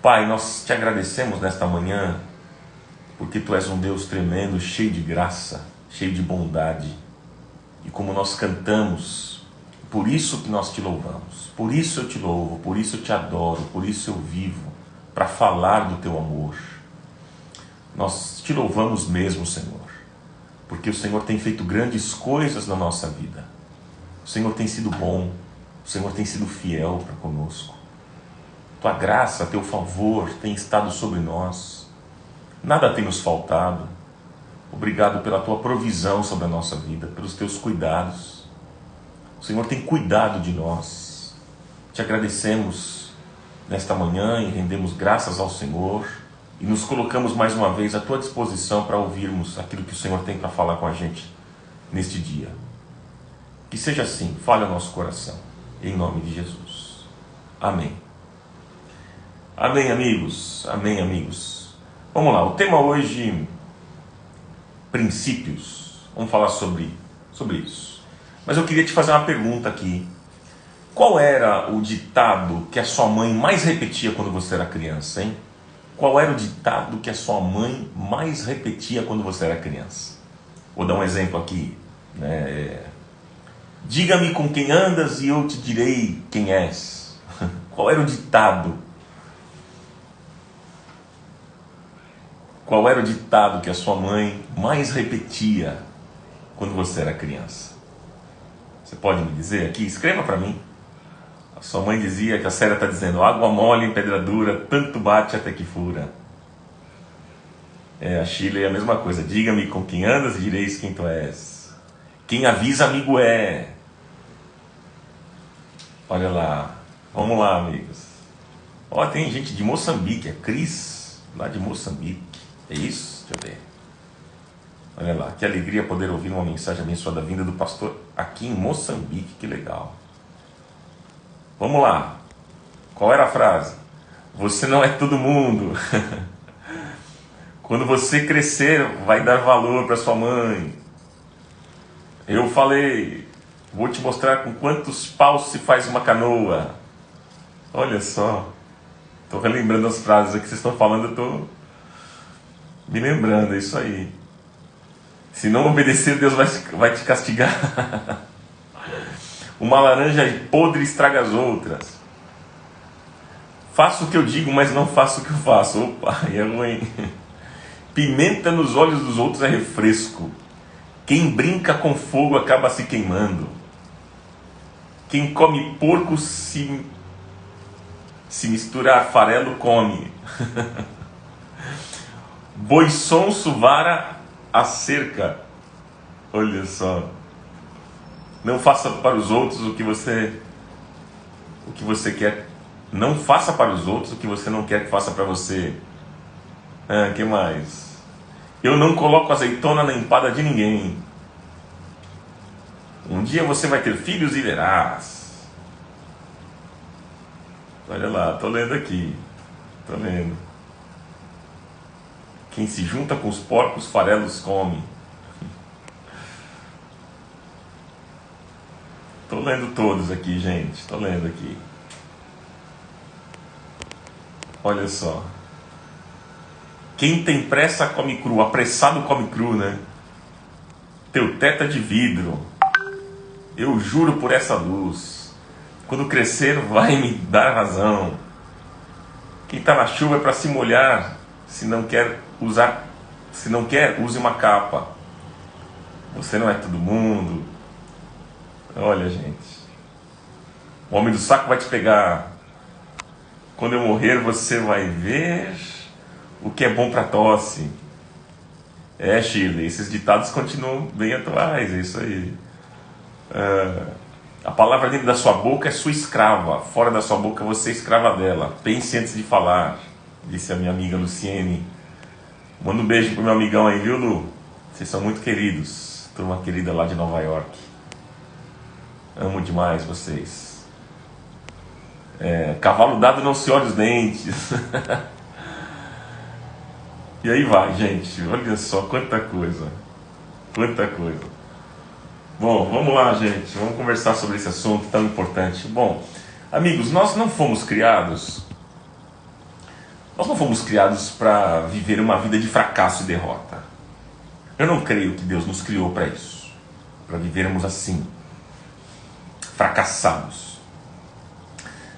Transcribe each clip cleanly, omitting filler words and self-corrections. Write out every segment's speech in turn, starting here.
Pai, nós te agradecemos nesta manhã, porque Tu és um Deus tremendo, cheio de graça, cheio de bondade. E como nós cantamos, por isso que nós te louvamos, por isso eu te louvo, por isso eu te adoro, por isso eu vivo, para falar do Teu amor. Nós te louvamos mesmo, Senhor, porque o Senhor tem feito grandes coisas na nossa vida. O Senhor tem sido bom, o Senhor tem sido fiel para conosco. Tua graça, Teu favor tem estado sobre nós. Nada tem nos faltado. Obrigado pela Tua provisão sobre a nossa vida, pelos Teus cuidados. O Senhor tem cuidado de nós. Te agradecemos nesta manhã e rendemos graças ao Senhor e nos colocamos mais uma vez à Tua disposição para ouvirmos aquilo que o Senhor tem para falar com a gente neste dia. Que seja assim, fale ao nosso coração, em nome de Jesus. Amém. Amém, amigos. Amém, amigos. Vamos lá, o tema hoje, princípios. Vamos falar sobre isso. Mas eu queria te fazer uma pergunta aqui. Qual era o ditado que a sua mãe mais repetia quando você era criança, hein? Qual era o ditado que a sua mãe mais repetia quando você era criança? Vou dar um exemplo aqui, né? Diga-me com quem andas e eu te direi quem és. Qual era o ditado? Qual era o ditado que a sua mãe mais repetia quando você era criança? Você pode me dizer aqui? Escreva para mim. A sua mãe dizia, que a Célia está dizendo, água mole em pedra dura, tanto bate até que fura. A Chile é a mesma coisa. Diga-me com quem andas e direis quem tu és. Quem avisa, amigo é. Olha lá. Vamos lá, amigos. Ó, tem gente de Moçambique. É Cris, lá de Moçambique. É isso? Deixa eu ver. Olha lá, que alegria poder ouvir uma mensagem abençoada vinda do pastor aqui em Moçambique, que legal. Vamos lá. Qual era a frase? Você não é todo mundo. Quando você crescer, vai dar valor para sua mãe. Eu falei, vou te mostrar com quantos paus se faz uma canoa. Olha só. Estou relembrando as frases aqui que vocês estão falando, eu estou me lembrando, é isso aí. Se não obedecer, Deus vai te castigar. Uma laranja podre estraga as outras. Faço o que eu digo, mas não faço o que eu faço. Opa, é ruim. Pimenta nos olhos dos outros é refresco. Quem brinca com fogo acaba se queimando. Quem come porco se misturar farelo come. Boi sonso vara a cerca. Olha só. Não faça para os outros o que você quer. Não faça para os outros o que você não quer que faça para você. Que mais? Eu não coloco azeitona na empada de ninguém. Um dia você vai ter filhos e verás. Olha lá, estou lendo aqui. Estou lendo. Quem se junta com os porcos, farelos come. Estou lendo todos aqui, gente. Estou lendo aqui. Olha só. Quem tem pressa come cru. Apressado come cru, né? Teu teto é de vidro. Eu juro por essa luz. Quando crescer vai me dar razão. Quem está na chuva é para se molhar. Se não quer, use uma capa. Você não é todo mundo. Olha, gente. O homem do saco vai te pegar. Quando eu morrer, você vai ver o que é bom para tosse. Shirley, esses ditados continuam bem atuais, é isso aí. A palavra dentro da sua boca é sua escrava. Fora da sua boca você é escrava dela. Pense antes de falar, disse a minha amiga Luciene. Manda um beijo pro meu amigão aí, viu, Lu? Vocês são muito queridos. Turma querida lá de Nova York. Amo demais vocês. Cavalo dado não se olha os dentes. E aí vai, gente. Olha só quanta coisa. Quanta coisa. Bom, vamos lá, gente. Vamos conversar sobre esse assunto tão importante. Bom, amigos, nós não fomos criados Nós não fomos criados para viver uma vida de fracasso e derrota. Eu não creio que Deus nos criou para isso, para vivermos assim, fracassados.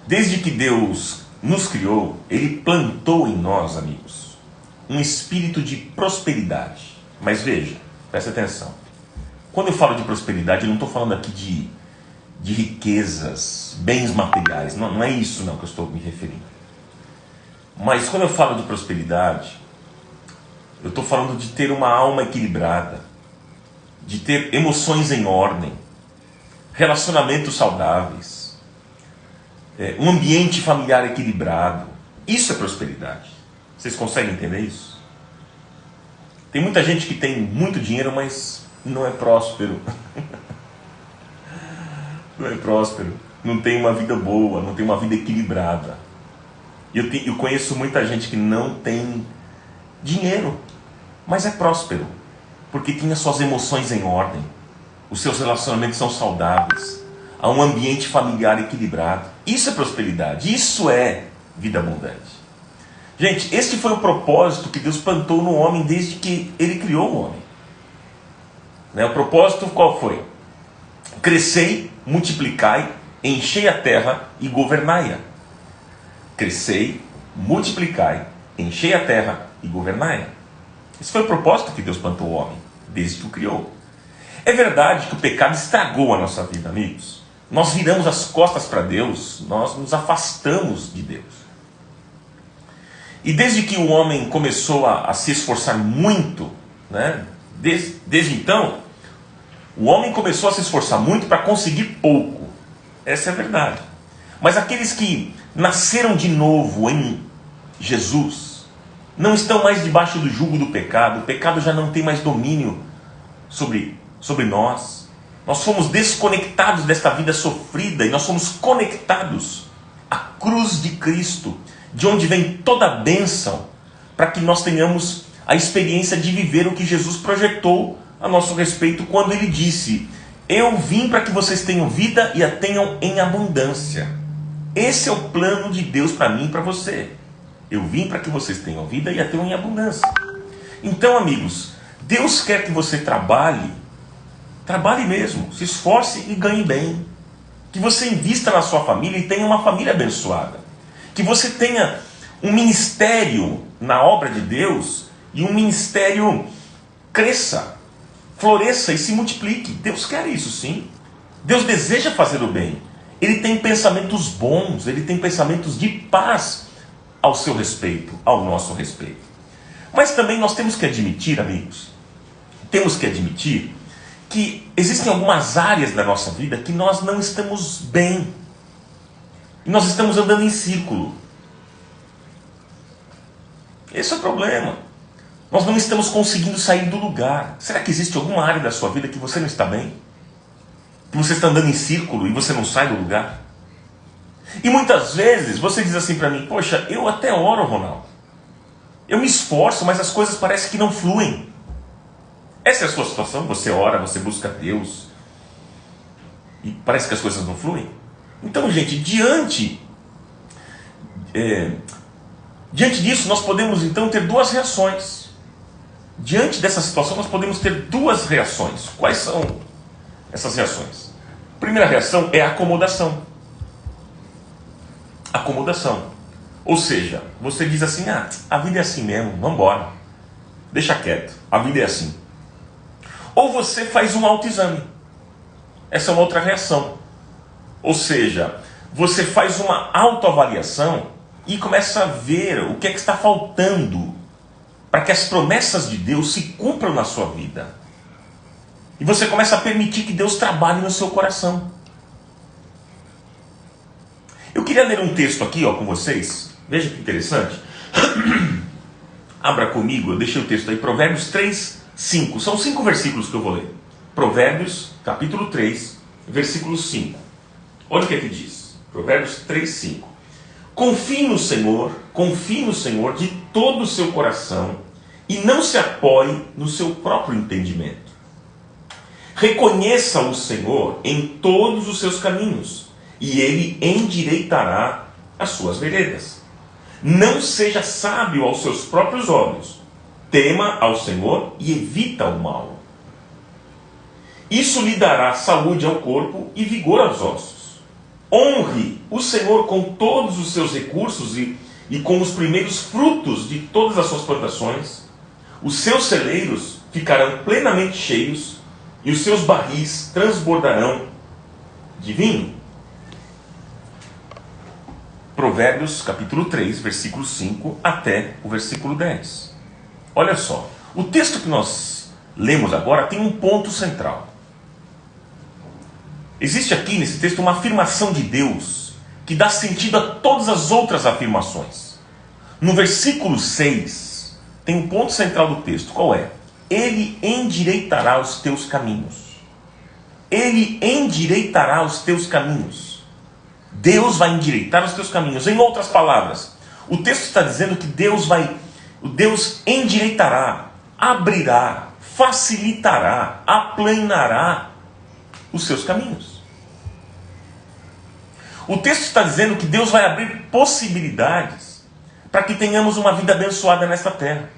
Desde que Deus nos criou, Ele plantou em nós, amigos, um espírito de prosperidade. Mas veja, presta atenção. Quando eu falo de prosperidade, eu não estou falando aqui de riquezas, bens materiais. Não é isso não que eu estou me referindo. Mas quando eu falo de prosperidade, eu estou falando de ter uma alma equilibrada, de ter emoções em ordem, relacionamentos saudáveis, um ambiente familiar equilibrado. Isso é prosperidade. Vocês conseguem entender isso? Tem muita gente que tem muito dinheiro, mas não é próspero. Não é próspero. Não tem uma vida boa, não tem uma vida equilibrada. Eu conheço muita gente que não tem dinheiro, mas é próspero, porque tem as suas emoções em ordem, os seus relacionamentos são saudáveis, há um ambiente familiar equilibrado. Isso é prosperidade, isso é vida abundante. Gente, este foi o propósito que Deus plantou no homem desde que Ele criou o homem. O propósito qual foi? Crescei, multiplicai, enchei a terra e governai-a. Crescei, multiplicai, enchei a terra e governai-a. Esse foi o propósito que Deus plantou o homem, desde que o criou. É verdade que o pecado estragou a nossa vida, amigos. Nós viramos as costas para Deus, nós nos afastamos de Deus. E desde que o homem começou a se esforçar muito, desde então, o homem começou a se esforçar muito para conseguir pouco. Essa é a verdade. Mas aqueles que nasceram de novo em Jesus não estão mais debaixo do jugo do pecado. O pecado já não tem mais domínio sobre nós. Nós fomos desconectados desta vida sofrida e nós somos conectados à cruz de Cristo, de onde vem toda a bênção, para que nós tenhamos a experiência de viver o que Jesus projetou a nosso respeito quando Ele disse: eu vim para que vocês tenham vida e a tenham em abundância. Esse é o plano de Deus para mim e para você. Eu vim para que vocês tenham vida e a tenham em abundância. Então, amigos, Deus quer que você trabalhe mesmo, se esforce e ganhe bem. Que você invista na sua família e tenha uma família abençoada. Que você tenha um ministério na obra de Deus e um ministério cresça, floresça e se multiplique. Deus quer isso, sim. Deus deseja fazer o bem. Ele tem pensamentos bons, Ele tem pensamentos de paz ao seu respeito, ao nosso respeito. Mas também nós temos que admitir, amigos, que existem algumas áreas da nossa vida que nós não estamos bem. E nós estamos andando em círculo. Esse é o problema. Nós não estamos conseguindo sair do lugar. Será que existe alguma área da sua vida que você não está bem? Que você está andando em círculo e você não sai do lugar? E muitas vezes você diz assim para mim: poxa, eu até oro, Ronaldo. Eu me esforço, mas as coisas parecem que não fluem. Essa é a sua situação? Você ora, você busca Deus e parece que as coisas não fluem? Então, gente, diante disso, nós podemos então ter duas reações. Diante dessa situação, nós podemos ter duas reações. Quais são essas reações? A primeira reação é a acomodação. Acomodação. Ou seja, você diz assim: a vida é assim mesmo, vamos embora. Deixa quieto, a vida é assim. Ou você faz um autoexame. Essa é uma outra reação. Ou seja, você faz uma autoavaliação e começa a ver o que é que está faltando para que as promessas de Deus se cumpram na sua vida. E você começa a permitir que Deus trabalhe no seu coração. Eu queria ler um texto aqui com vocês. Veja que interessante. Abra comigo, eu deixei o texto aí, Provérbios 3, 5. São 5 versículos que eu vou ler. Provérbios, capítulo 3, versículo 5. Olha o que é que diz. Provérbios 3, 5. Confie no Senhor de todo o seu coração e não se apoie no seu próprio entendimento. Reconheça o Senhor em todos os seus caminhos e Ele endireitará as suas veredas. Não seja sábio aos seus próprios olhos. Tema ao Senhor e evita o mal. Isso lhe dará saúde ao corpo e vigor aos ossos. Honre o Senhor com todos os seus recursos e com os primeiros frutos de todas as suas plantações. Os seus celeiros ficarão plenamente cheios e os seus barris transbordarão de vinho. Provérbios capítulo 3, versículo 5 até o versículo 10. Olha só, o texto que nós lemos agora tem um ponto central. Existe aqui nesse texto uma afirmação de Deus que dá sentido a todas as outras afirmações. No versículo 6, tem um ponto central do texto. Qual é? Ele endireitará os teus caminhos. Ele endireitará os teus caminhos. Deus vai endireitar os teus caminhos. Em outras palavras, o texto está dizendo que Deus endireitará, abrirá, facilitará, aplanará os seus caminhos. O texto está dizendo que Deus vai abrir possibilidades para que tenhamos uma vida abençoada nesta terra.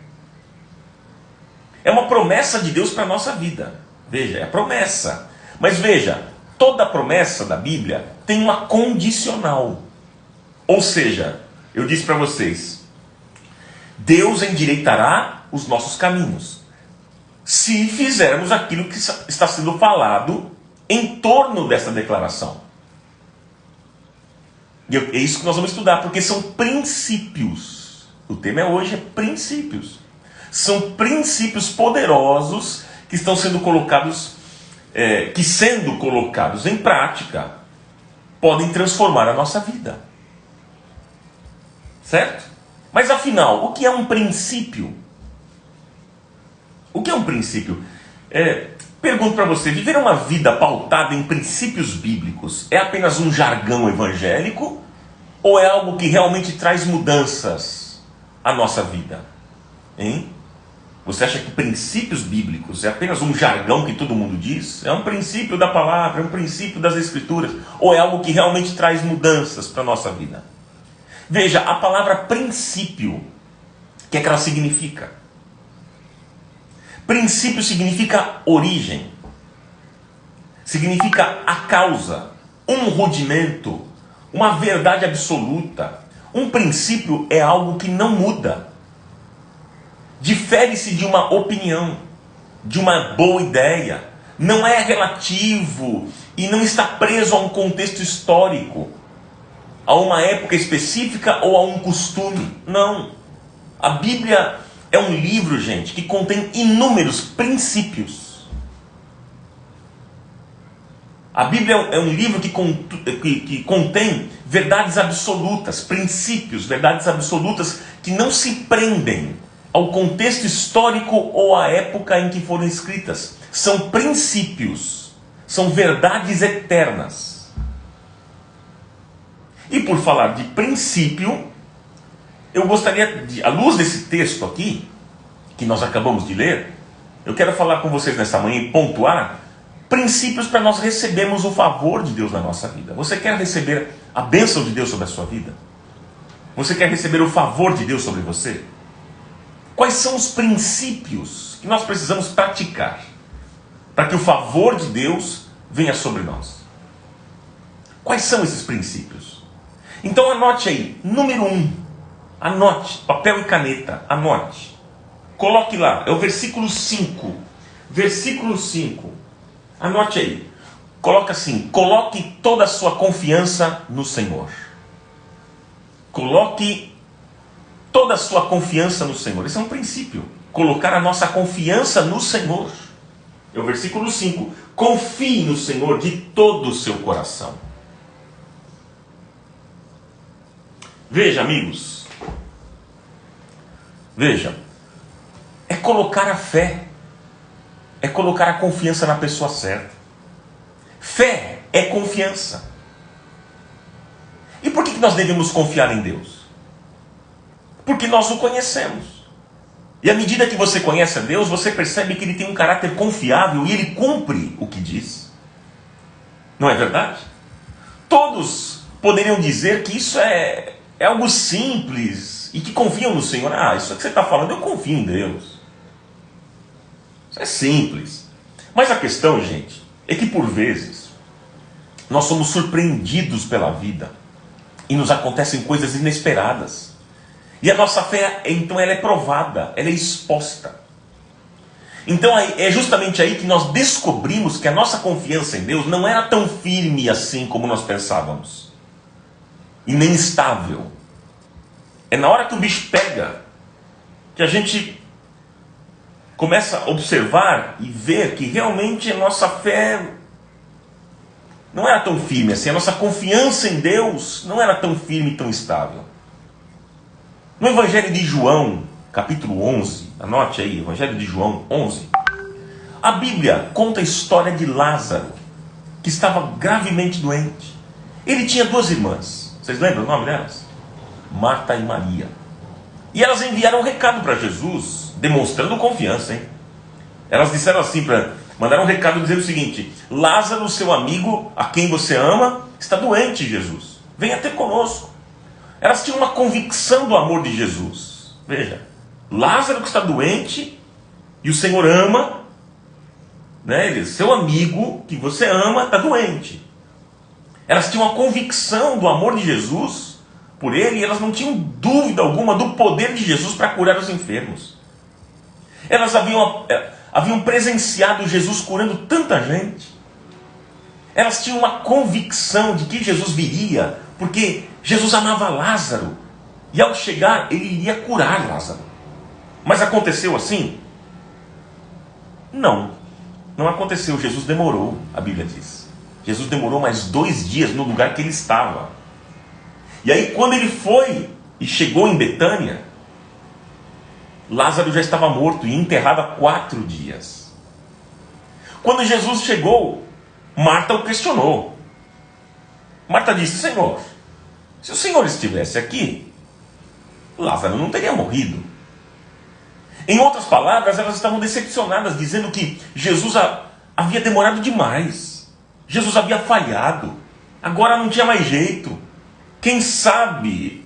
É uma promessa de Deus para a nossa vida. Veja, é a promessa. Mas veja, toda promessa da Bíblia tem uma condicional. Ou seja, eu disse para vocês, Deus endireitará os nossos caminhos, se fizermos aquilo que está sendo falado em torno dessa declaração. E é isso que nós vamos estudar, porque são princípios. O tema hoje é princípios. São princípios poderosos que estão sendo colocados, sendo colocados em prática, podem transformar a nossa vida. Certo? Mas afinal, o que é um princípio? O que é um princípio? Pergunto para você, viver uma vida pautada em princípios bíblicos é apenas um jargão evangélico? Ou é algo que realmente traz mudanças à nossa vida? Hein? Você acha que princípios bíblicos é apenas um jargão que todo mundo diz? É um princípio da palavra, é um princípio das escrituras? Ou é algo que realmente traz mudanças para a nossa vida? Veja, a palavra princípio, o que é que ela significa? Princípio significa origem, significa a causa, um rudimento, uma verdade absoluta. Um princípio é algo que não muda. Difere-se de uma opinião, de uma boa ideia. Não é relativo e não está preso a um contexto histórico, a uma época específica ou a um costume. Não. A Bíblia é um livro, gente, que contém inúmeros princípios. A Bíblia é um livro que contém verdades absolutas, princípios, verdades absolutas que não se prendem ao contexto histórico ou à época em que foram escritas. São princípios, são verdades eternas. E por falar de princípio, eu gostaria de, à luz desse texto aqui, que nós acabamos de ler, eu quero falar com vocês nessa manhã e pontuar princípios para nós recebermos o favor de Deus na nossa vida. Você quer receber a bênção de Deus sobre a sua vida? Você quer receber o favor de Deus sobre você? Quais são os princípios que nós precisamos praticar para que o favor de Deus venha sobre nós? Quais são esses princípios? Então anote aí, número 1, anote, papel e caneta, anote. Coloque lá, é o versículo 5. Versículo 5. Anote aí. Coloca assim: coloque toda a sua confiança no Senhor. Coloque toda a sua confiança no Senhor. Esse é um princípio. Colocar a nossa confiança no Senhor. É o versículo 5. Confie no Senhor de todo o seu coração. Veja, amigos. Veja. É colocar a fé. É colocar a confiança na pessoa certa. Fé é confiança. E por que nós devemos confiar em Deus? Porque nós o conhecemos. E à medida que você conhece a Deus, você percebe que Ele tem um caráter confiável e Ele cumpre o que diz. Não é verdade? Todos poderiam dizer que isso é é algo simples e que confiam no Senhor. Ah, isso que você está falando, eu confio em Deus. Isso é simples. Mas a questão, gente, é que por vezes nós somos surpreendidos pela vida e nos acontecem coisas inesperadas. E a nossa fé, então, ela é provada, ela é exposta. Então é justamente aí que nós descobrimos que a nossa confiança em Deus não era tão firme assim como nós pensávamos. E nem estável. É na hora que o bicho pega que a gente começa a observar e ver que realmente a nossa fé não era tão firme assim. A nossa confiança em Deus não era tão firme e tão estável. No Evangelho de João, capítulo 11, anote aí, Evangelho de João 11, a Bíblia conta a história de Lázaro, que estava gravemente doente. Ele tinha duas irmãs, vocês lembram o nome delas? Marta e Maria. E elas enviaram um recado para Jesus, demonstrando confiança, hein? Elas disseram assim, mandaram um recado dizendo o seguinte: Lázaro, seu amigo, a quem você ama, está doente, Jesus. Venha ter conosco. Elas tinham uma convicção do amor de Jesus. Veja, Lázaro que está doente e o Senhor ama, né? Ele, seu amigo que você ama está doente. Elas tinham uma convicção do amor de Jesus por ele e elas não tinham dúvida alguma do poder de Jesus para curar os enfermos. Elas haviam presenciado Jesus curando tanta gente. Elas tinham uma convicção de que Jesus viria, porque Jesus amava Lázaro. E ao chegar, ele iria curar Lázaro. Mas aconteceu assim? Não. Não aconteceu. Jesus demorou, a Bíblia diz. Jesus demorou mais 2 dias no lugar que ele estava. E aí quando ele foi e chegou em Betânia, Lázaro já estava morto e enterrado há 4 dias. Quando Jesus chegou, Marta o questionou. Marta disse: Senhor, se o Senhor estivesse aqui, Lázaro não teria morrido. Em outras palavras, elas estavam decepcionadas, dizendo que Jesus havia demorado demais. Jesus havia falhado. Agora não tinha mais jeito. Quem sabe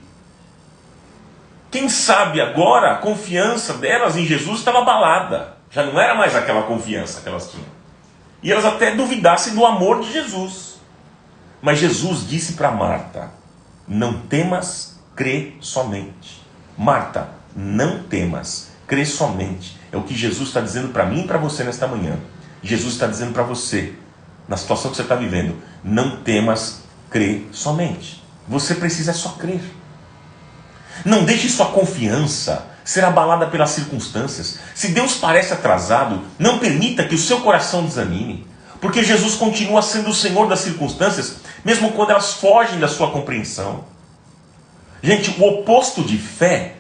agora a confiança delas em Jesus estava abalada. Já não era mais aquela confiança que elas tinham. E elas até duvidassem do amor de Jesus. Mas Jesus disse para Marta: não temas, crê somente. Marta, não temas, crê somente. É o que Jesus está dizendo para mim e para você nesta manhã. Jesus está dizendo para você, na situação que você está vivendo: não temas, crê somente. Você precisa só crer. Não deixe sua confiança ser abalada pelas circunstâncias. Se Deus parece atrasado, não permita que o seu coração desanime, porque Jesus continua sendo o Senhor das circunstâncias, mesmo quando elas fogem da sua compreensão. Gente, o oposto de fé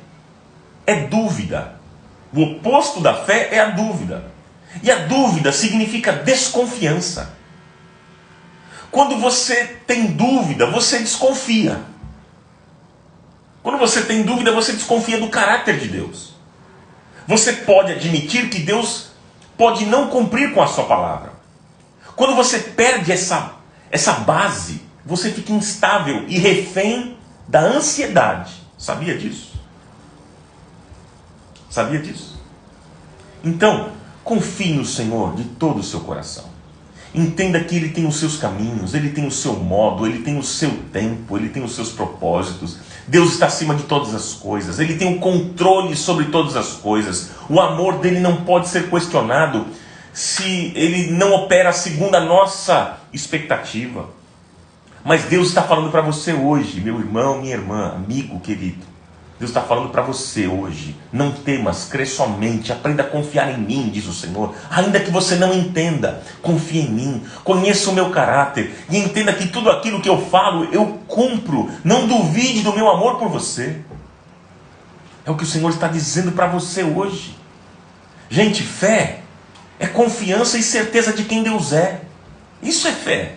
é dúvida. O oposto da fé é a dúvida. E a dúvida significa desconfiança. Quando você tem dúvida, você desconfia. Quando você tem dúvida, você desconfia do caráter de Deus. Você pode admitir que Deus pode não cumprir com a sua palavra. Quando você perde essa base, você fica instável e refém da ansiedade. Sabia disso? Sabia disso? Então, confie no Senhor de todo o seu coração. Entenda que Ele tem os seus caminhos, Ele tem o seu modo, Ele tem o seu tempo, Ele tem os seus propósitos. Deus está acima de todas as coisas, Ele tem o controle sobre todas as coisas. O amor dEle não pode ser questionado se Ele não opera segundo a nossa expectativa. Mas Deus está falando para você hoje, meu irmão, minha irmã, amigo querido. Deus está falando para você hoje: não temas, crê somente, aprenda a confiar em mim, diz o Senhor. Ainda que você não entenda, confie em mim, conheça o meu caráter e entenda que tudo aquilo que eu falo, eu cumpro. Não duvide do meu amor por você. É o que o Senhor está dizendo para você hoje. Gente, fé é confiança e certeza de quem Deus é. Isso é fé.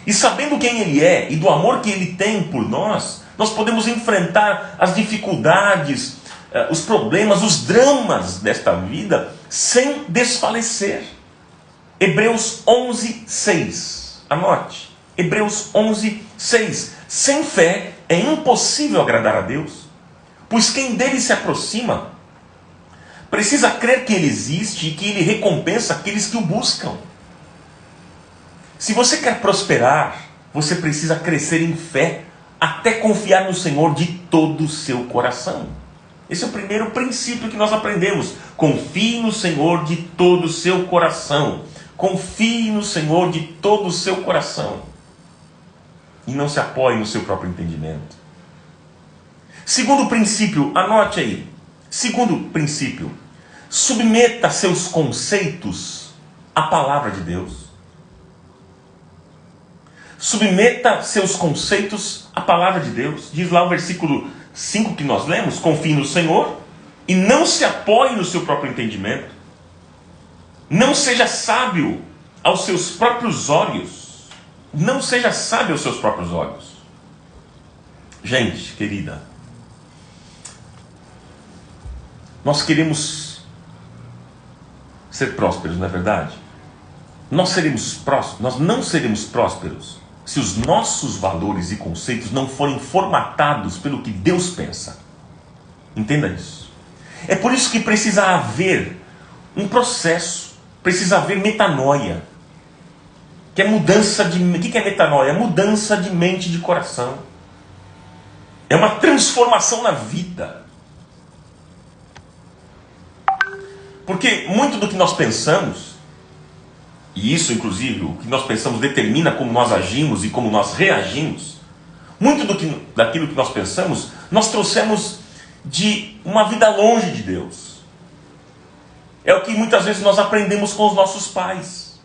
E sabendo quem Ele é e do amor que Ele tem por nós, nós podemos enfrentar as dificuldades, os problemas, os dramas desta vida sem desfalecer. Hebreus 11, 6. Anote. Hebreus 11, 6. Sem fé é impossível agradar a Deus, pois quem dele se aproxima precisa crer que ele existe e que ele recompensa aqueles que o buscam. Se você quer prosperar, você precisa crescer em fé, até confiar no Senhor de todo o seu coração. Esse é o primeiro princípio que nós aprendemos. Confie no Senhor de todo o seu coração. Confie no Senhor de todo o seu coração. E não se apoie no seu próprio entendimento. Segundo princípio, anote aí. Segundo princípio, submeta seus conceitos à palavra de Deus. Submeta seus conceitos à palavra de Deus. Diz lá o versículo 5 que nós lemos: confie no Senhor e não se apoie no seu próprio entendimento. Não seja sábio aos seus próprios olhos. Não seja sábio aos seus próprios olhos. Gente querida, nós queremos ser prósperos, não é verdade? Nós não seremos prósperos se os nossos valores e conceitos não forem formatados pelo que Deus pensa. Entenda isso. É por isso que precisa haver um processo, precisa haver metanoia. Que é mudança de... O que é metanoia? É mudança de mente e de coração. É uma transformação na vida. Porque muito do que nós pensamos, e isso, inclusive, o que nós pensamos determina como nós agimos e como nós reagimos. Muito daquilo que nós pensamos, nós trouxemos de uma vida longe de Deus. É o que muitas vezes nós aprendemos com os nossos pais.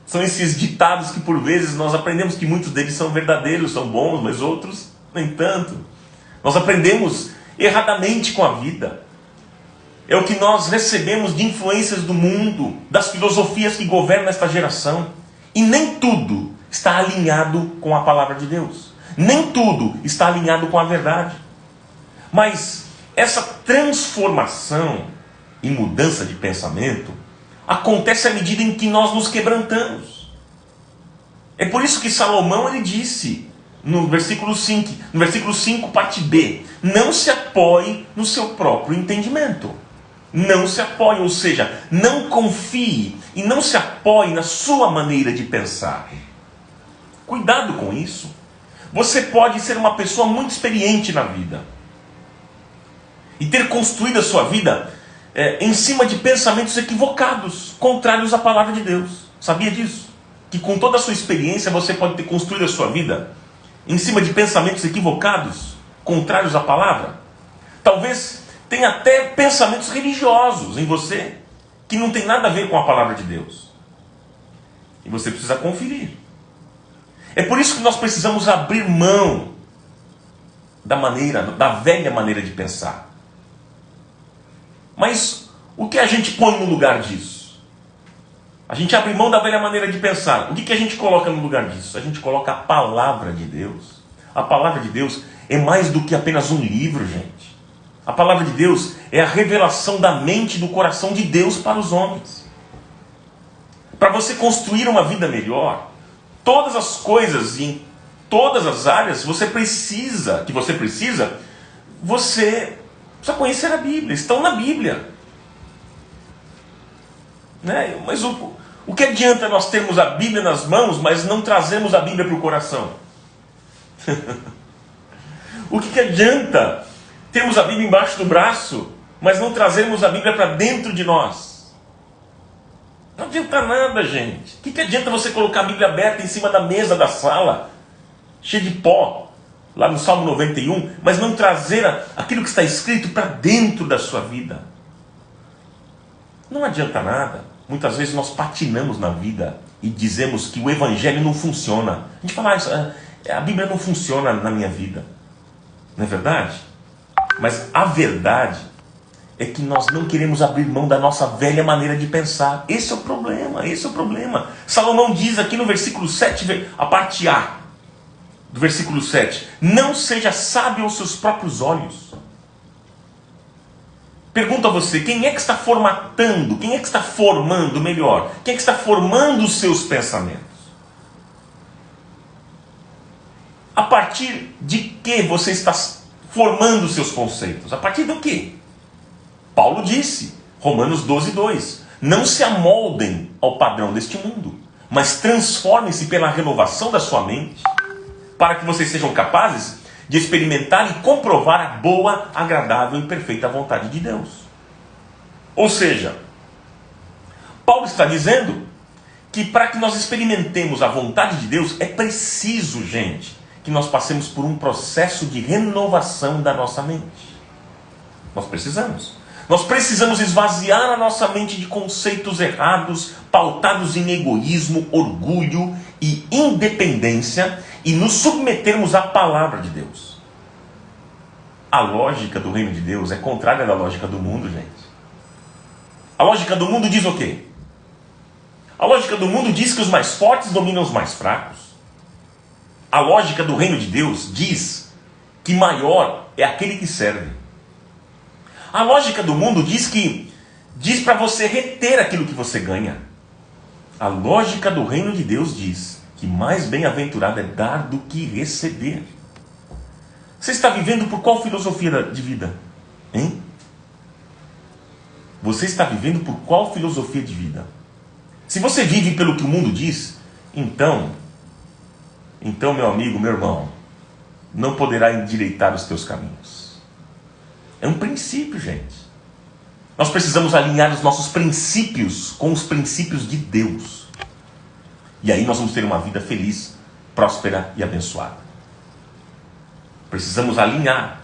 São esses ditados que por vezes nós aprendemos que muitos deles são verdadeiros, são bons, mas outros nem tanto. Nós aprendemos erradamente com a vida. É o que nós recebemos de influências do mundo, das filosofias que governam esta geração. E nem tudo está alinhado com a palavra de Deus. Nem tudo está alinhado com a verdade. Mas essa transformação e mudança de pensamento acontece à medida em que nós nos quebrantamos. É por isso que Salomão ele disse no versículo 5, parte B: não se apoie no seu próprio entendimento. Não se apoie, ou seja, não confie e não se apoie na sua maneira de pensar. Cuidado com isso. Você pode ser uma pessoa muito experiente na vida e ter construído a sua vida em cima de pensamentos equivocados, contrários à palavra de Deus. Sabia disso? Que com toda a sua experiência você pode ter construído a sua vida em cima de pensamentos equivocados, contrários à palavra. Talvez tem até pensamentos religiosos em você que não tem nada a ver com a palavra de Deus. E você precisa conferir. É por isso que nós precisamos abrir mão da velha maneira de pensar. Mas o que a gente põe no lugar disso? A gente abre mão da velha maneira de pensar. O que a gente coloca no lugar disso? A gente coloca a palavra de Deus. A palavra de Deus é mais do que apenas um livro, gente. A palavra de Deus é a revelação da mente e do coração de Deus para os homens. Para você construir uma vida melhor, todas as coisas em todas as áreas você precisa conhecer a Bíblia, estão na Bíblia. Né? Mas o que adianta nós termos a Bíblia nas mãos, mas não trazemos a Bíblia para o coração? O que adianta temos a Bíblia embaixo do braço, mas não trazemos a Bíblia para dentro de nós? Não adianta nada, gente. O que adianta você colocar a Bíblia aberta em cima da mesa da sala, cheia de pó, lá no Salmo 91, mas não trazer aquilo que está escrito para dentro da sua vida? Não adianta nada. Muitas vezes nós patinamos na vida e dizemos que o Evangelho não funciona. A gente fala, a Bíblia não funciona na minha vida. Não é verdade? Mas a verdade é que nós não queremos abrir mão da nossa velha maneira de pensar. Esse é o problema. Salomão diz aqui no versículo 7, a parte A do versículo 7: não seja sábio aos seus próprios olhos. Pergunto a você, quem é que está formatando, quem é que está formando melhor? Quem é que está formando os seus pensamentos? A partir de que você está formando seus conceitos? A partir do que? Paulo disse, Romanos 12:2, não se amoldem ao padrão deste mundo, mas transformem-se pela renovação da sua mente, para que vocês sejam capazes de experimentar e comprovar a boa, agradável e perfeita vontade de Deus. Ou seja, Paulo está dizendo que para que nós experimentemos a vontade de Deus, é preciso, gente, que nós passemos por um processo de renovação da nossa mente. Nós precisamos. Nós precisamos esvaziar a nossa mente de conceitos errados, pautados em egoísmo, orgulho e independência, e nos submetermos à palavra de Deus. A lógica do reino de Deus é contrária da lógica do mundo, gente. A lógica do mundo diz o quê? A lógica do mundo diz que os mais fortes dominam os mais fracos. A lógica do reino de Deus diz que maior é aquele que serve. A lógica do mundo diz para você reter aquilo que você ganha. A lógica do reino de Deus diz que mais bem-aventurado é dar do que receber. Você está vivendo por qual filosofia de vida? Hein? Você está vivendo por qual filosofia de vida? Se você vive pelo que o mundo diz, então, meu amigo, meu irmão, não poderá endireitar os teus caminhos. É um princípio, gente. Nós precisamos alinhar os nossos princípios com os princípios de Deus. E aí nós vamos ter uma vida feliz, próspera e abençoada. Precisamos alinhar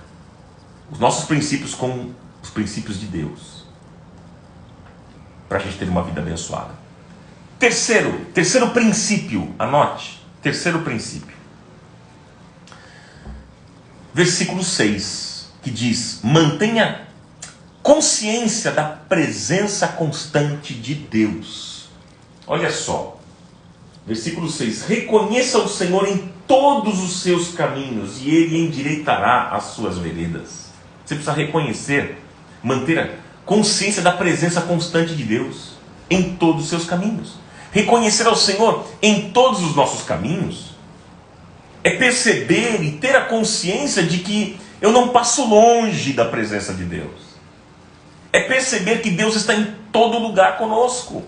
os nossos princípios com os princípios de Deus, para a gente ter uma vida abençoada. Terceiro princípio, anote. Terceiro princípio. Versículo 6, que diz: mantenha consciência da presença constante de Deus. Olha só. Versículo 6. Reconheça o Senhor em todos os seus caminhos, e Ele endireitará as suas veredas. Você precisa reconhecer, manter a consciência da presença constante de Deus em todos os seus caminhos. Reconhecer ao Senhor em todos os nossos caminhos é perceber e ter a consciência de que eu não passo longe da presença de Deus. É perceber que Deus está em todo lugar conosco.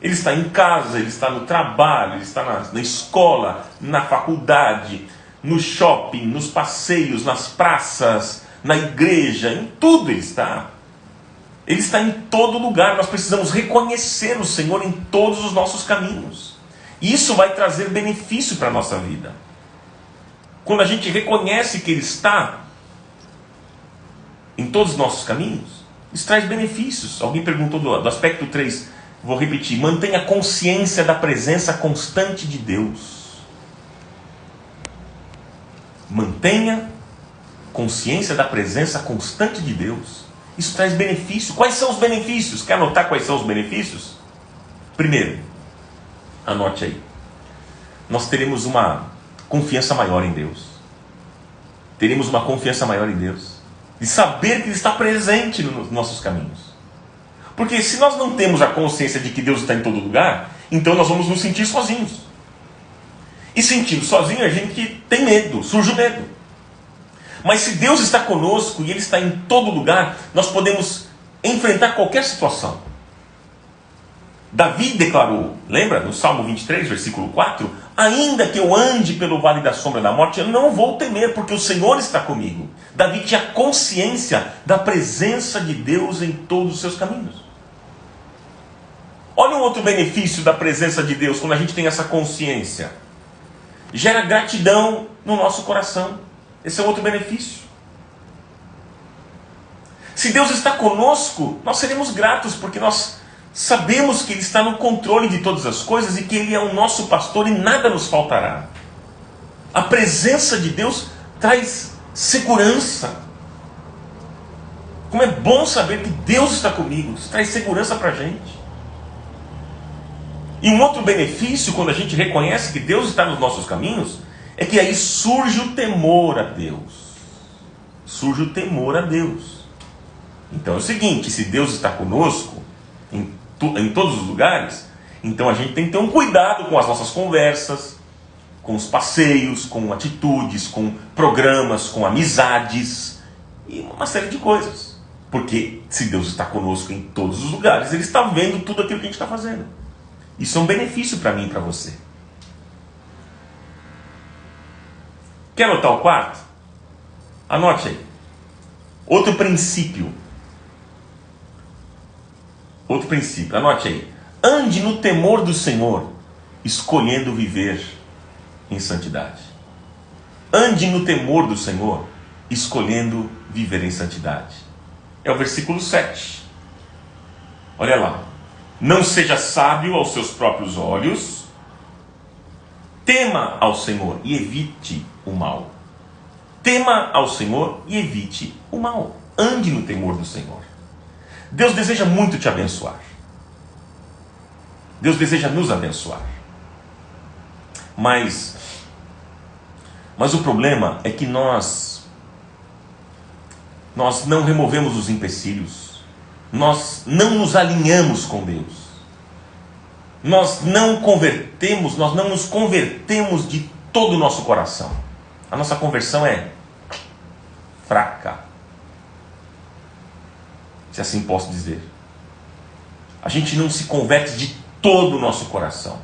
Ele está em casa, Ele está no trabalho, Ele está na escola, na faculdade, no shopping, nos passeios, nas praças, na igreja, em tudo Ele está. Ele está em todo lugar. Nós precisamos reconhecer o Senhor em todos os nossos caminhos. E isso vai trazer benefício para a nossa vida. Quando a gente reconhece que Ele está em todos os nossos caminhos, isso traz benefícios. Alguém perguntou do aspecto 3, vou repetir: mantenha consciência da presença constante de Deus. Mantenha consciência da presença constante de Deus. Isso traz benefício. Quais são os benefícios? Quer anotar quais são os benefícios? Primeiro, anote aí. Nós teremos uma confiança maior em Deus. Teremos uma confiança maior em Deus. De saber que Ele está presente nos nossos caminhos. Porque se nós não temos a consciência de que Deus está em todo lugar, então nós vamos nos sentir sozinhos. E sentindo sozinho, a gente tem medo, surge o medo. Mas se Deus está conosco e Ele está em todo lugar, nós podemos enfrentar qualquer situação. Davi declarou, lembra, no Salmo 23, versículo 4, ainda que eu ande pelo vale da sombra da morte, eu não vou temer, porque o Senhor está comigo. Davi tinha consciência da presença de Deus em todos os seus caminhos. Olha um outro benefício da presença de Deus, quando a gente tem essa consciência. Gera gratidão no nosso coração. Esse é outro benefício. Se Deus está conosco, nós seremos gratos, porque nós sabemos que Ele está no controle de todas as coisas e que Ele é o nosso pastor e nada nos faltará. A presença de Deus traz segurança. Como é bom saber que Deus está comigo. Isso traz segurança para a gente. E um outro benefício, quando a gente reconhece que Deus está nos nossos caminhos, é que aí surge o temor a Deus. Surge o temor a Deus. Então é o seguinte: se Deus está conosco em todos os lugares, então a gente tem que ter um cuidado com as nossas conversas, com os passeios, com atitudes, com programas, com amizades e uma série de coisas. Porque se Deus está conosco em todos os lugares, Ele está vendo tudo aquilo que a gente está fazendo. Isso é um benefício para mim e para você. Quer anotar o quarto? Anote aí. Outro princípio. Anote aí. Ande no temor do Senhor, escolhendo viver em santidade. Ande no temor do Senhor, escolhendo viver em santidade. É o versículo 7. Olha lá. Não seja sábio aos seus próprios olhos, tema ao Senhor e evite o mal. Tema ao Senhor e evite o mal. Ande no temor do Senhor. Deus deseja muito te abençoar. Deus deseja nos abençoar. Mas o problema é que nós não removemos os empecilhos. Nós não nos alinhamos com Deus. Nós não nos convertemos de todo o nosso coração. A nossa conversão é fraca, se assim posso dizer. A gente não se converte de todo o nosso coração.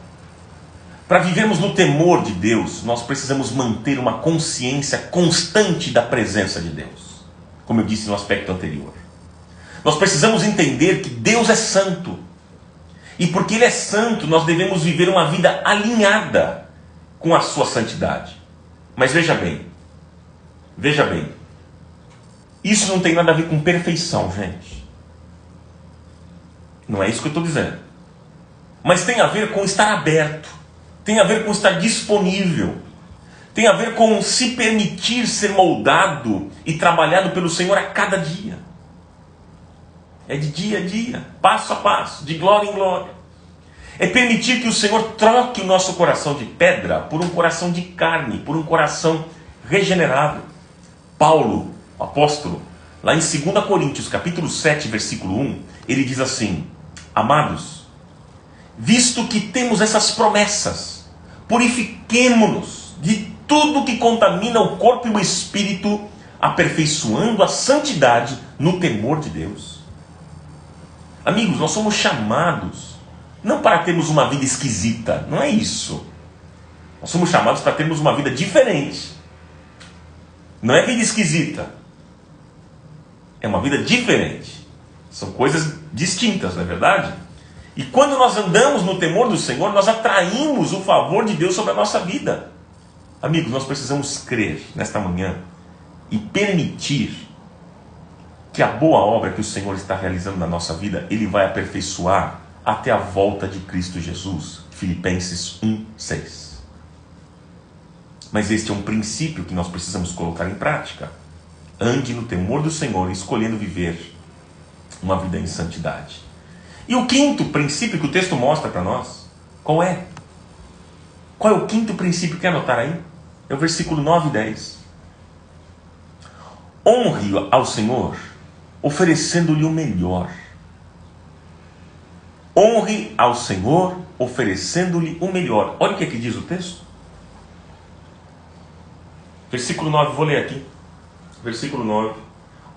Para vivermos no temor de Deus, nós precisamos manter uma consciência constante da presença de Deus. Como eu disse no aspecto anterior. Nós precisamos entender que Deus é santo. E porque Ele é santo, nós devemos viver uma vida alinhada com a sua santidade. Mas veja bem. Isso não tem nada a ver com perfeição, gente. Não é isso que eu estou dizendo. Mas tem a ver com estar aberto. Tem a ver com estar disponível. Tem a ver com se permitir ser moldado e trabalhado pelo Senhor a cada dia. É de dia a dia, passo a passo, de glória em glória. É permitir que o Senhor troque o nosso coração de pedra por um coração de carne, por um coração regenerado. Paulo, o apóstolo, lá em 2 Coríntios, capítulo 7, versículo 1, ele diz assim: amados, visto que temos essas promessas, purifiquemo-nos de tudo que contamina o corpo e o espírito, aperfeiçoando a santidade no temor de Deus. Amigos, nós somos chamados não para termos uma vida esquisita, não é isso. Nós somos chamados para termos uma vida diferente. Não é vida esquisita, é uma vida diferente. São coisas distintas, não é verdade? E quando nós andamos no temor do Senhor, nós atraímos o favor de Deus sobre a nossa vida. Amigos, nós precisamos crer nesta manhã e permitir que a boa obra que o Senhor está realizando na nossa vida, Ele vai aperfeiçoar até a volta de Cristo Jesus. Filipenses 1:6. Mas este é um princípio que nós precisamos colocar em prática. Ande no temor do Senhor, escolhendo viver uma vida em santidade. E o quinto princípio que o texto mostra para nós, qual é? Qual é o quinto princípio? Quer anotar aí? É o versículo 9 e 10. Honre ao Senhor, oferecendo-lhe o melhor. Honre ao Senhor, oferecendo-lhe o melhor. Olha o que aqui diz o texto. Versículo 9, vou ler aqui. Versículo 9.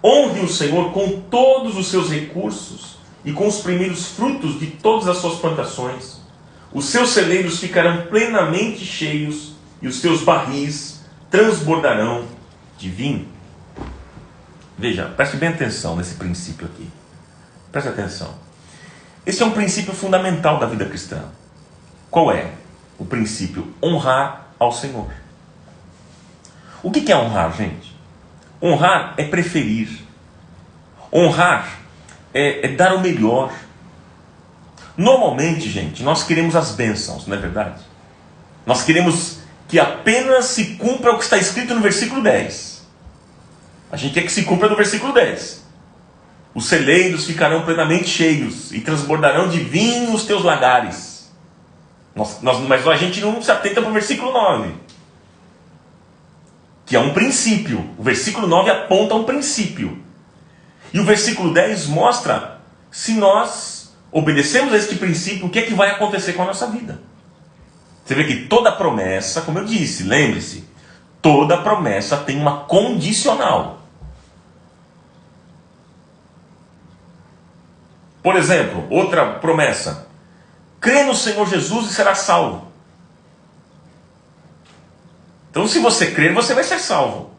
Honre o Senhor com todos os seus recursos e com os primeiros frutos de todas as suas plantações. Os seus celeiros ficarão plenamente cheios e os teus barris transbordarão de vinho. Veja, preste bem atenção nesse princípio aqui. Preste atenção. Esse é um princípio fundamental da vida cristã. Qual é? O princípio honrar ao Senhor. O que é honrar, gente? Honrar é preferir. Honrar é dar o melhor. Normalmente, gente, nós queremos as bênçãos, não é verdade? Nós queremos que apenas se cumpra o que está escrito no versículo 10. A gente quer que se cumpra no versículo 10. Os celeiros ficarão plenamente cheios e transbordarão de vinho os teus lagares. Mas a gente não se atenta para o versículo 9. Que é um princípio. O versículo 9 aponta um princípio. E o versículo 10 mostra, se nós obedecemos a este princípio, o que é que vai acontecer com a nossa vida. Você vê que toda promessa, como eu disse, lembre-se, toda promessa tem uma condicional. Por exemplo, outra promessa: crê no Senhor Jesus e será salvo. Então, se você crer, você vai ser salvo.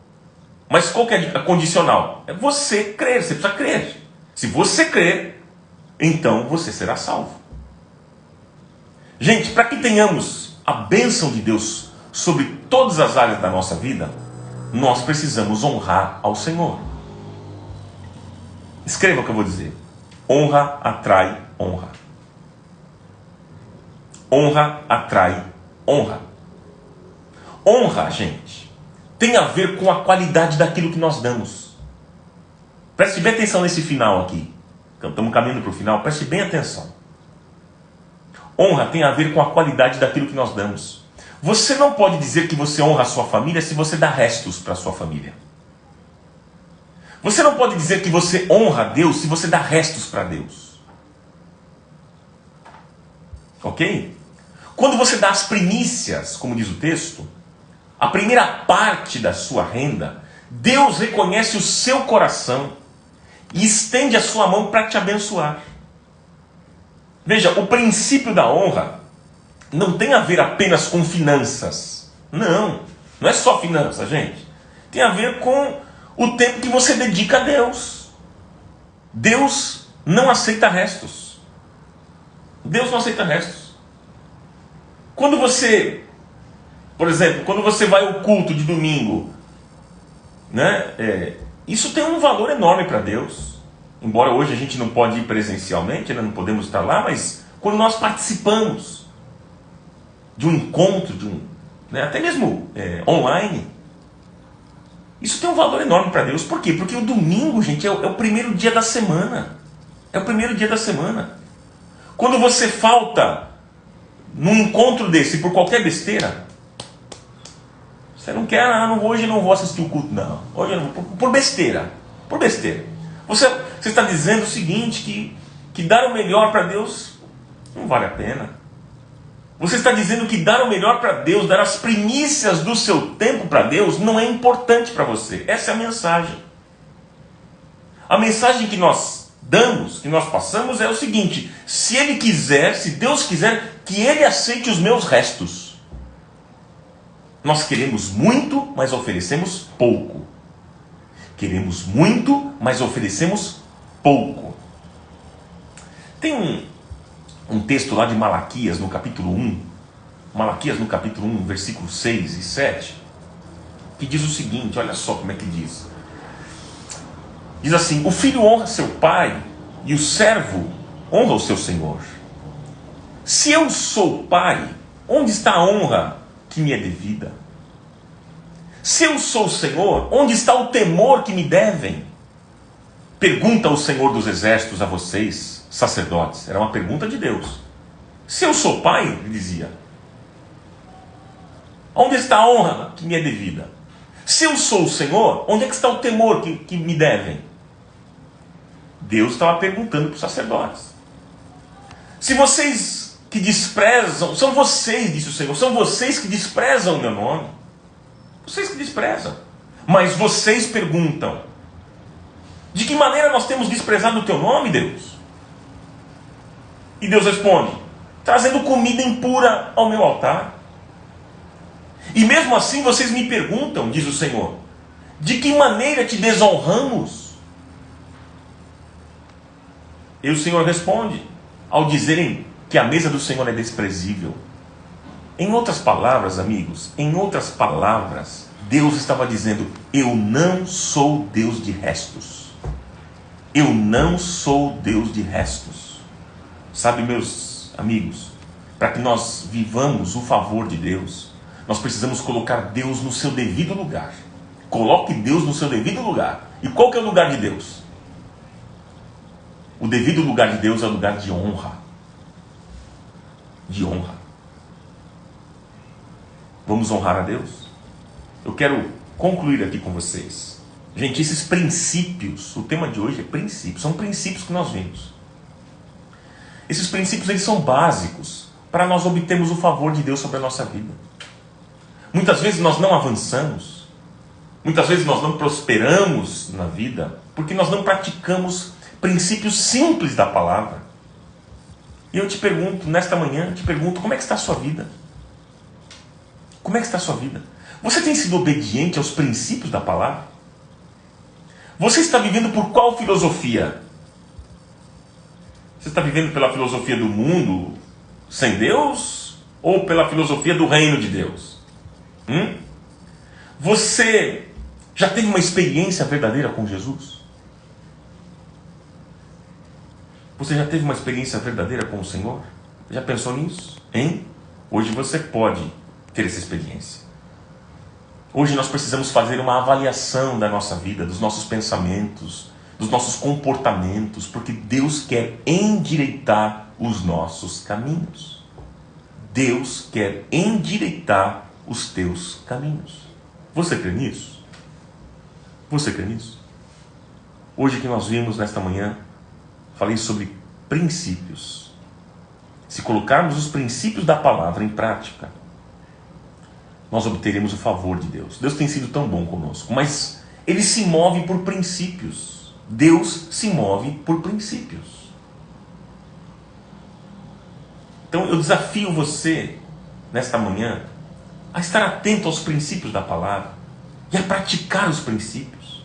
Mas qual que é a condicional? É você crer, você precisa crer. Se você crer, então você será salvo. Gente, para que tenhamos a bênção de Deus sobre todas as áreas da nossa vida, nós precisamos honrar ao Senhor. Escreva o que eu vou dizer. Honra atrai honra. Honra atrai honra. Honra, gente, tem a ver com a qualidade daquilo que nós damos. Preste bem atenção nesse final aqui. Estamos caminhando para o final, preste bem atenção. Honra tem a ver com a qualidade daquilo que nós damos. Você não pode dizer que você honra a sua família se você dá restos para a sua família. Você não pode dizer que você honra a Deus se você dá restos para Deus. Ok? Quando você dá as primícias, como diz o texto, a primeira parte da sua renda, Deus reconhece o seu coração e estende a sua mão para te abençoar. Veja, o princípio da honra não tem a ver apenas com finanças. Não é só finanças, gente. Tem a ver com o tempo que você dedica a Deus. Deus não aceita restos. Deus não aceita restos. Quando você, por exemplo, quando você vai ao culto de domingo, né, isso tem um valor enorme para Deus. Embora hoje a gente não pode ir presencialmente, não podemos estar lá, mas quando nós participamos de um encontro, até mesmo online, isso tem um valor enorme para Deus. Por quê? Porque o domingo, gente, é o primeiro dia da semana. É o primeiro dia da semana. Quando você falta num encontro desse por qualquer besteira, você não quer, hoje eu não vou assistir o culto, não. Hoje eu não vou, por besteira. Por besteira. Você está dizendo o seguinte, que dar o melhor para Deus não vale a pena. Você está dizendo que dar o melhor para Deus, dar as primícias do seu tempo para Deus, não é importante para você. Essa é a mensagem. A mensagem que nós damos, que nós passamos é o seguinte: se Ele quiser, se Deus quiser, que Ele aceite os meus restos. Nós queremos muito, mas oferecemos pouco. Queremos muito, mas oferecemos pouco. Tem um texto lá de Malaquias, no capítulo 1, Malaquias no capítulo 1, versículos 6 e 7, que diz o seguinte, olha só como é que diz. Diz assim: o filho honra seu pai e o servo honra o seu senhor. Se eu sou pai, onde está a honra que me é devida? Se eu sou o Senhor, onde está o temor que me devem? Pergunta o Senhor dos exércitos a vocês, sacerdotes. Era uma pergunta de Deus. Se eu sou pai, ele dizia, onde está a honra que me é devida? Se eu sou o Senhor, onde é que está o temor que me devem? Deus estava perguntando para os sacerdotes. Se vocês que desprezam, são vocês, disse o Senhor, são vocês que desprezam o meu nome. Vocês que desprezam. Mas vocês perguntam: de que maneira nós temos desprezado o teu nome, Deus? E Deus responde: trazendo comida impura ao meu altar. E mesmo assim vocês me perguntam, diz o Senhor, de que maneira te desonramos? E o Senhor responde, ao dizerem que a mesa do Senhor é desprezível. Em outras palavras, amigos, Deus estava dizendo: eu não sou Deus de restos. Eu não sou Deus de restos. Sabe, meus amigos, para que nós vivamos o favor de Deus, nós precisamos colocar Deus no seu devido lugar. Coloque Deus no seu devido lugar. E qual que é o lugar de Deus? O devido lugar de Deus é o lugar de honra. De honra. Vamos honrar a Deus? Eu quero concluir aqui com vocês. Gente, esses princípios, o tema de hoje é princípios, são princípios que nós vimos. Esses princípios, eles são básicos para nós obtermos o favor de Deus sobre a nossa vida. Muitas vezes nós não avançamos, muitas vezes nós não prosperamos na vida, porque nós não praticamos princípios simples da palavra. E eu te pergunto, nesta manhã, como é que está a sua vida? Como é que está a sua vida? Você tem sido obediente aos princípios da palavra? Você está vivendo por qual filosofia? Você está vivendo pela filosofia do mundo sem Deus? Ou pela filosofia do reino de Deus? Você já teve uma experiência verdadeira com Jesus? Você já teve uma experiência verdadeira com o Senhor? Já pensou nisso? Hein? Hoje você pode ter essa experiência. Hoje nós precisamos fazer uma avaliação da nossa vida, dos nossos pensamentos, dos nossos comportamentos, porque Deus quer endireitar os nossos caminhos. Deus quer endireitar os teus caminhos. Você crê nisso? Você crê nisso? Hoje que nós vimos nesta manhã, falei sobre princípios. Se colocarmos os princípios da palavra em prática, nós obteremos o favor de Deus. Deus tem sido tão bom conosco, mas Ele se move por princípios. Deus se move por princípios. Então eu desafio você, nesta manhã, a estar atento aos princípios da palavra e a praticar os princípios.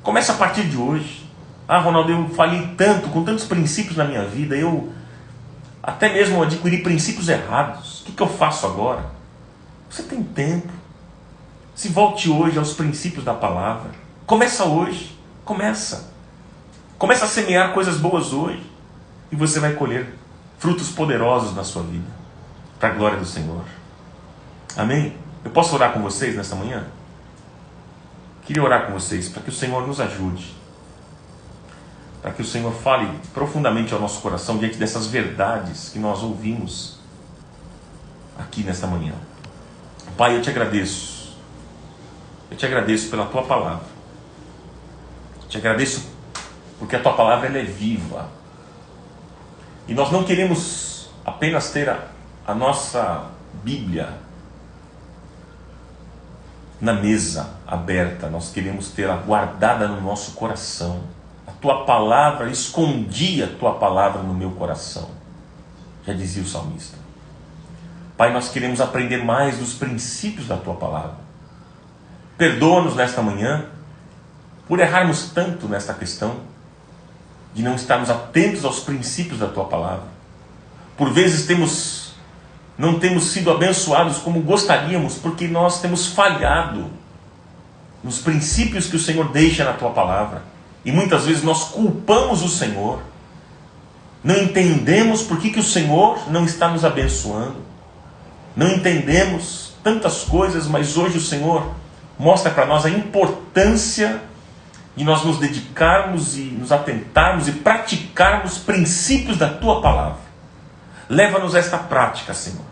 Começa a partir de hoje. Ronaldo, eu falhei tanto, com tantos princípios na minha vida, eu até mesmo adquiri princípios errados. O que eu faço agora? Você tem tempo. Se volte hoje aos princípios da palavra. Começa hoje. Começa a semear coisas boas hoje. E você vai colher frutos poderosos na sua vida. Para a glória do Senhor. Amém? Eu posso orar com vocês nesta manhã? Queria orar com vocês para que o Senhor nos ajude. Para que o Senhor fale profundamente ao nosso coração diante dessas verdades que nós ouvimos aqui nesta manhã. Pai, eu te agradeço. Eu te agradeço pela tua palavra. Eu te agradeço porque a tua palavra ela é viva. E nós não queremos apenas ter a nossa Bíblia na mesa aberta. Nós queremos tê-la guardada no nosso coração. A tua palavra, escondi a tua palavra no meu coração. Já dizia o salmista. Pai, nós queremos aprender mais dos princípios da tua palavra. Perdoa-nos nesta manhã por errarmos tanto nesta questão de não estarmos atentos aos princípios da tua palavra. Por vezes não temos sido abençoados como gostaríamos, porque nós temos falhado nos princípios que o Senhor deixa na tua palavra. E muitas vezes nós culpamos o Senhor. Não entendemos por que o Senhor não está nos abençoando. Não entendemos tantas coisas, mas hoje o Senhor mostra para nós a importância de nós nos dedicarmos e nos atentarmos e praticarmos princípios da tua palavra. Leva-nos a esta prática, Senhor.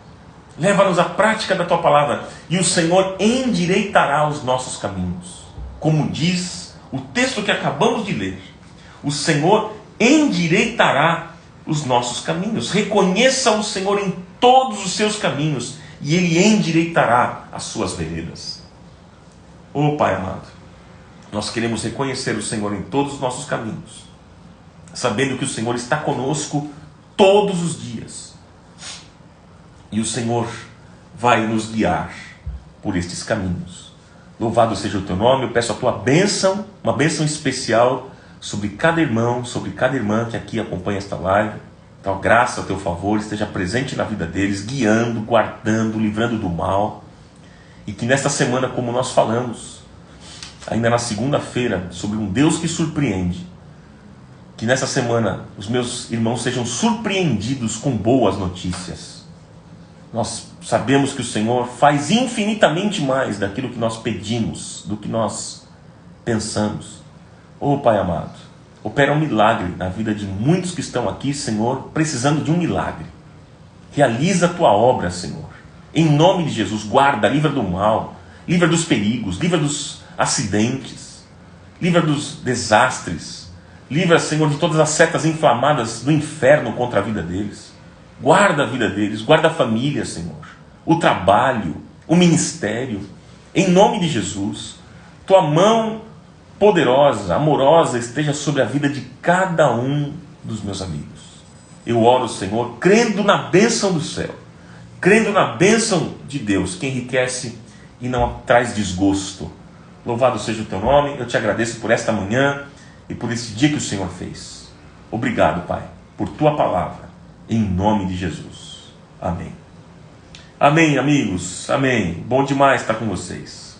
Leva-nos à prática da tua palavra e o Senhor endireitará os nossos caminhos. Como diz o texto que acabamos de ler, o Senhor endireitará os nossos caminhos. Reconheça o Senhor em todos os seus caminhos e Ele endireitará as suas veredas. Pai amado, nós queremos reconhecer o Senhor em todos os nossos caminhos, sabendo que o Senhor está conosco todos os dias. E o Senhor vai nos guiar por estes caminhos. Louvado seja o teu nome. Eu peço a tua bênção, uma bênção especial sobre cada irmão, sobre cada irmã que aqui acompanha esta live. Tua graça, o teu favor esteja presente na vida deles, guiando, guardando, livrando do mal. E que nesta semana, como nós falamos, ainda na segunda-feira, sobre um Deus que surpreende, que nessa semana os meus irmãos sejam surpreendidos com boas notícias. Nós sabemos que o Senhor faz infinitamente mais daquilo que nós pedimos, do que nós pensamos. Pai amado, opera um milagre na vida de muitos que estão aqui, Senhor, precisando de um milagre. Realiza a tua obra, Senhor. Em nome de Jesus, guarda, livra do mal, livra dos perigos, livra dos acidentes, livra dos desastres. Livra, Senhor, de todas as setas inflamadas do inferno contra a vida deles. Guarda a vida deles, guarda a família, Senhor, o trabalho, o ministério, em nome de Jesus. Tua mão poderosa, amorosa, esteja sobre a vida de cada um dos meus amigos. Eu oro, Senhor, crendo na bênção do céu, crendo na bênção de Deus, que enriquece e não traz desgosto. Louvado seja o teu nome, eu te agradeço por esta manhã e por esse dia que o Senhor fez. Obrigado, Pai, por tua palavra, em nome de Jesus. Amém. Amém, amigos. Amém. Bom demais estar com vocês.